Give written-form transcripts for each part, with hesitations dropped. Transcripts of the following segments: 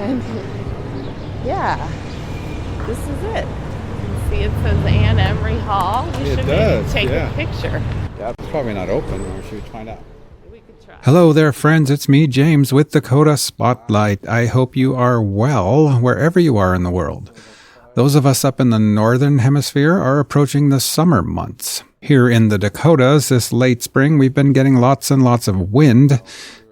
And yeah, this is it. You can see it says Ann Emery Hall. We should maybe take a picture. Yeah, it's probably not open, or should we find out? We could try. Hello there, friends. It's me, James, with Dakota Spotlight. I hope you are well, wherever you are in the world. Those of us up in the northern hemisphere are approaching the summer months. Here in the Dakotas, this late spring, we've been getting lots and lots of wind,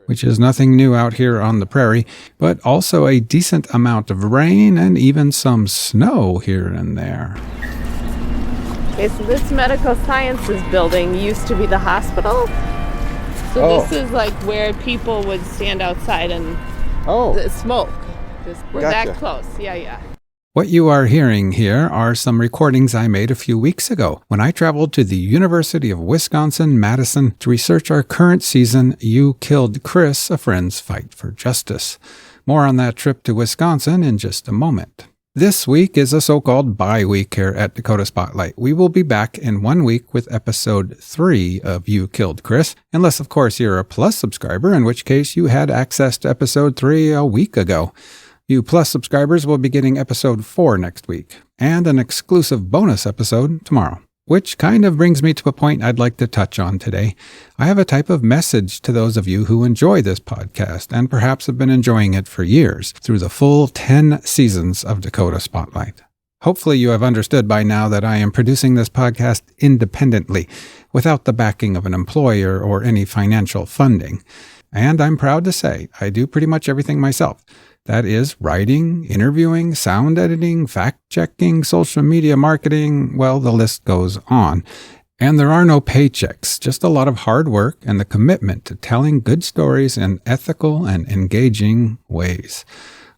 which is nothing new out here on the prairie, but also a decent amount of rain and even some snow here and there. Okay, so this medical sciences building used to be the hospital. So this is like where people would stand outside and smoke. We're that close. Yeah. What you are hearing here are some recordings I made a few weeks ago when I traveled to the University of Wisconsin-Madison to research our current season, You Killed Chris, A Friend's Fight for Justice. More on that trip to Wisconsin in just a moment. This week is a so-called bye week here at Dakota Spotlight. We will be back in 1 week with episode 3 of You Killed Chris, unless of course you're a Plus subscriber, in which case you had access to episode 3 a week ago. You Plus subscribers will be getting episode 4 next week, and an exclusive bonus episode tomorrow. Which kind of brings me to a point I'd like to touch on today. I have a type of message to those of you who enjoy this podcast, and perhaps have been enjoying it for years, through the full 10 seasons of Dakota Spotlight. Hopefully you have understood by now that I am producing this podcast independently, without the backing of an employer or any financial funding. And I'm proud to say I do pretty much everything myself. That is writing, interviewing, sound editing, fact-checking, social media marketing, well, the list goes on. And there are no paychecks, just a lot of hard work and the commitment to telling good stories in ethical and engaging ways.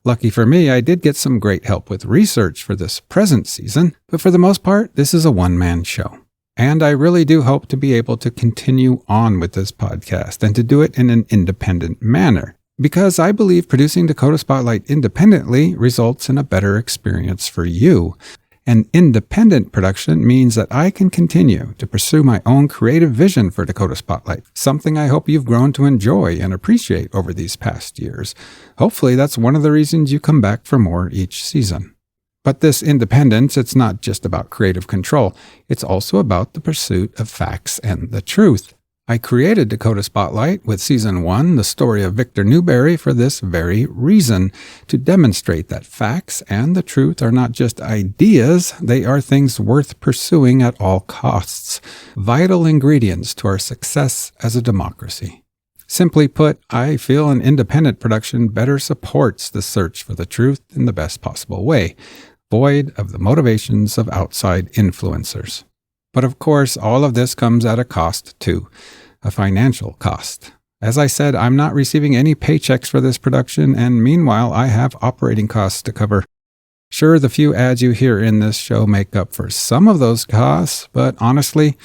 Lucky for me, I did get some great help with research for this present season, but for the most part, this is a one-man show. And I really do hope to be able to continue on with this podcast and to do it in an independent manner. Because I believe producing Dakota Spotlight independently results in a better experience for you. An independent production means that I can continue to pursue my own creative vision for Dakota Spotlight, something I hope you've grown to enjoy and appreciate over these past years. Hopefully that's one of the reasons you come back for more each season. But this independence, it's not just about creative control. It's also about the pursuit of facts and the truth. I created Dakota Spotlight with Season 1, the story of Victor Newberry, for this very reason, to demonstrate that facts and the truth are not just ideas, they are things worth pursuing at all costs, vital ingredients to our success as a democracy. Simply put, I feel an independent production better supports the search for the truth in the best possible way, void of the motivations of outside influencers. But of course, all of this comes at a cost too, a financial cost. As I said, I'm not receiving any paychecks for this production, and meanwhile, I have operating costs to cover. Sure, the few ads you hear in this show make up for some of those costs, but honestly,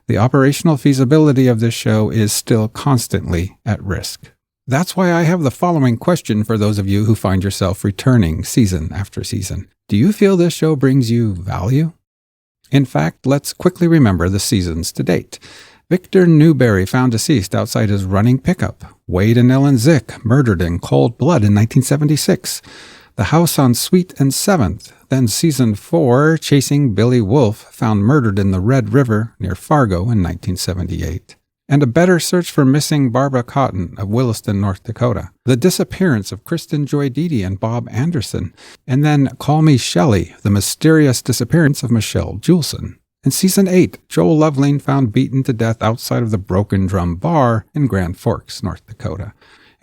the operational feasibility of this show is still constantly at risk. That's why I have the following question for those of you who find yourself returning season after season. Do you feel this show brings you value? In fact, let's quickly remember the seasons to date. Victor Newberry found deceased outside his running pickup. Wade and Ellen Zick murdered in cold blood in 1976. The House on Sweet and 7th. Then Season 4, Chasing Billy Wolf, found murdered in the Red River near Fargo in 1978. And a better search for missing Barbara Cotton of Williston, North Dakota. The disappearance of Kristen Joy Dede and Bob Anderson. And then Call Me Shelley, the mysterious disappearance of Michelle Julesen. In Season 8, Joel Loveling found beaten to death outside of the Broken Drum Bar in Grand Forks, North Dakota.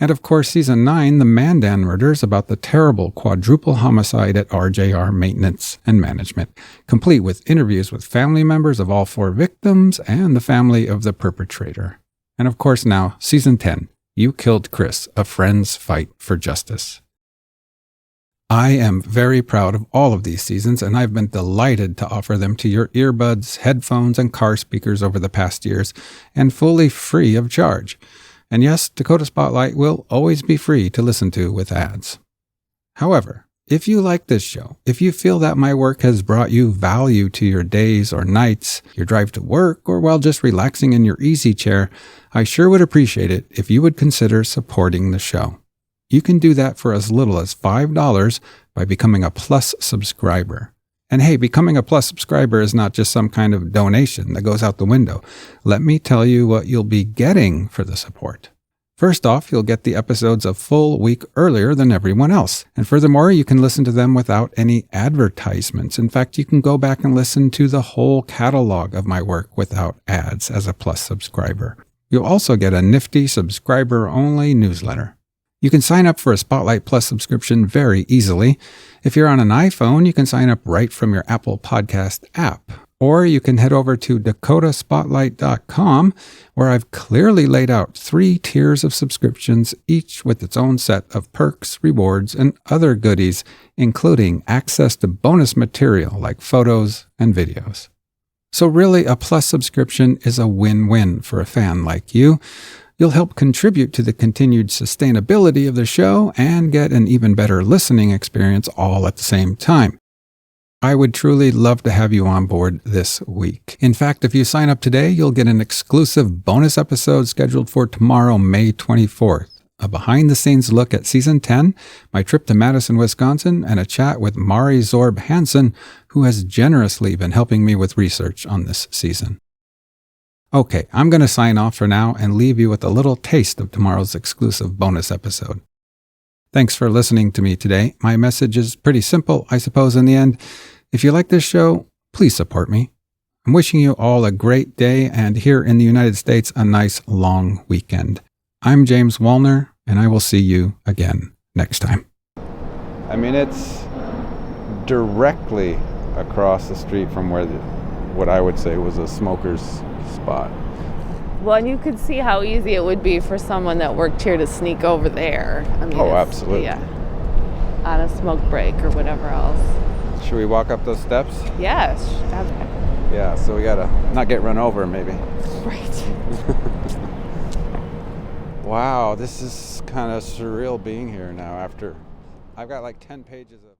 And of course, Season 9, the Mandan murders, about the terrible quadruple homicide at RJR Maintenance and Management, complete with interviews with family members of all 4 victims and the family of the perpetrator. And of course now, Season 10, You Killed Chris, A Friend's Fight for Justice. I am very proud of all of these seasons, and I've been delighted to offer them to your earbuds, headphones, and car speakers over the past years, and fully free of charge. And yes, Dakota Spotlight will always be free to listen to with ads. However, if you like this show, if you feel that my work has brought you value to your days or nights, your drive to work, or while just relaxing in your easy chair, I sure would appreciate it if you would consider supporting the show. You can do that for as little as $5 by becoming a Plus subscriber. And hey, becoming a Plus subscriber is not just some kind of donation that goes out the window. Let me tell you what you'll be getting for the support. First off, you'll get the episodes a full week earlier than everyone else. And furthermore, you can listen to them without any advertisements. In fact, you can go back and listen to the whole catalog of my work without ads as a Plus subscriber. You'll also get a nifty subscriber-only newsletter. You can sign up for a Spotlight Plus subscription very easily. If you're on an iPhone, you can sign up right from your Apple Podcast app. Or you can head over to dakotaspotlight.com, where I've clearly laid out 3 tiers of subscriptions, each with its own set of perks, rewards, and other goodies, including access to bonus material like photos and videos. So really, a Plus subscription is a win-win for a fan like you. You'll help contribute to the continued sustainability of the show and get an even better listening experience all at the same time. I would truly love to have you on board this week. In fact, if you sign up today, you'll get an exclusive bonus episode scheduled for tomorrow, May 24th. A behind-the-scenes look at Season 10, my trip to Madison, Wisconsin, and a chat with Mari Zoerb Hansen, who has generously been helping me with research on this season. Okay, I'm going to sign off for now and leave you with a little taste of tomorrow's exclusive bonus episode. Thanks for listening to me today. My message is pretty simple, I suppose, in the end. If you like this show, please support me. I'm wishing you all a great day and here in the United States, a nice long weekend. I'm James Wallner, and I will see you again next time. I mean, it's directly across the street from where what I would say was a smoker's spot. Well, and you could see how easy it would be for someone that worked here to sneak over there. I mean, absolutely. Yeah. On a smoke break or whatever else. Should we walk up those steps? Yes. Yeah, so we gotta not get run over, maybe. Right. Wow, this is kind of surreal being here now after I've got like 10 pages of